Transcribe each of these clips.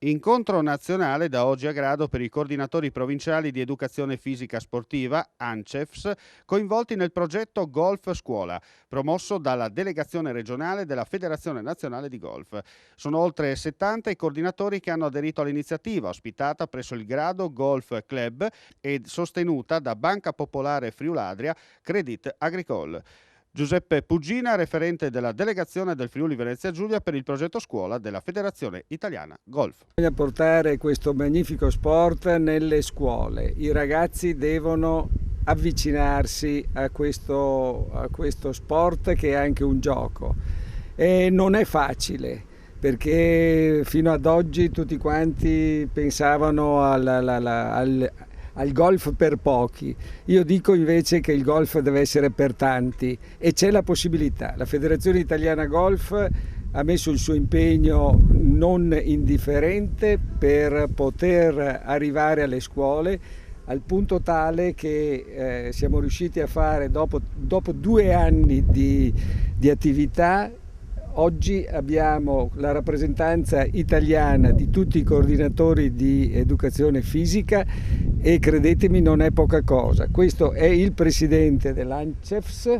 Incontro nazionale da oggi a Grado per i coordinatori provinciali di educazione fisica sportiva, ANCEFS, coinvolti nel progetto Golf Scuola, promosso dalla delegazione regionale della Federazione Nazionale di Golf. Sono oltre 70 i coordinatori che hanno aderito all'iniziativa, ospitata presso il Grado Golf Club e sostenuta da Banca Popolare Friuladria, Credit Agricole. Giuseppe Pugina, referente della delegazione del Friuli Venezia Giulia per il progetto scuola della Federazione Italiana Golf. Bisogna portare questo magnifico sport nelle scuole. I ragazzi devono avvicinarsi a questo sport che è anche un gioco. E non è facile, perché fino ad oggi tutti quanti pensavano al golf per pochi. Io dico invece che il golf deve essere per tanti e c'è la possibilità. La Federazione Italiana Golf ha messo il suo impegno non indifferente per poter arrivare alle scuole, al punto tale che siamo riusciti a fare dopo 2 anni di attività. Oggi abbiamo la rappresentanza italiana di tutti i coordinatori di educazione fisica e credetemi non è poca cosa. Questo è il presidente dell'ANCEFS,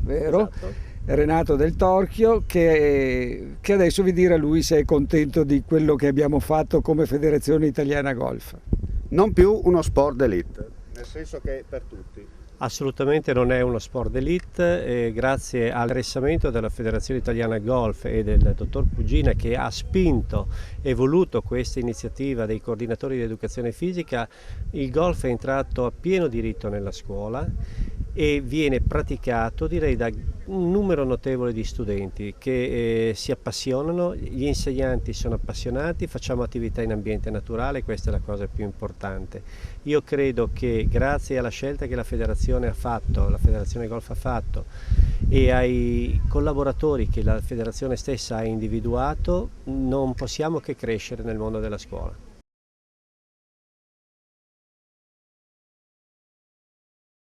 vero? Esatto. Renato Del Torchio, che adesso vi dirà lui se è contento di quello che abbiamo fatto come Federazione Italiana Golf. Non più uno sport d'élite, nel senso che è per tutti. Assolutamente non è uno sport d'élite, grazie all'interessamento della Federazione Italiana Golf e del dottor Pugina che ha spinto e voluto questa iniziativa dei coordinatori di educazione fisica, il golf è entrato a pieno diritto nella scuola e viene praticato direi da un numero notevole di studenti che si appassionano, gli insegnanti sono appassionati, facciamo attività in ambiente naturale, questa è la cosa più importante. Io credo che grazie alla scelta che la Federazione Golf ha fatto e ai collaboratori che la Federazione stessa ha individuato, non possiamo che crescere nel mondo della scuola.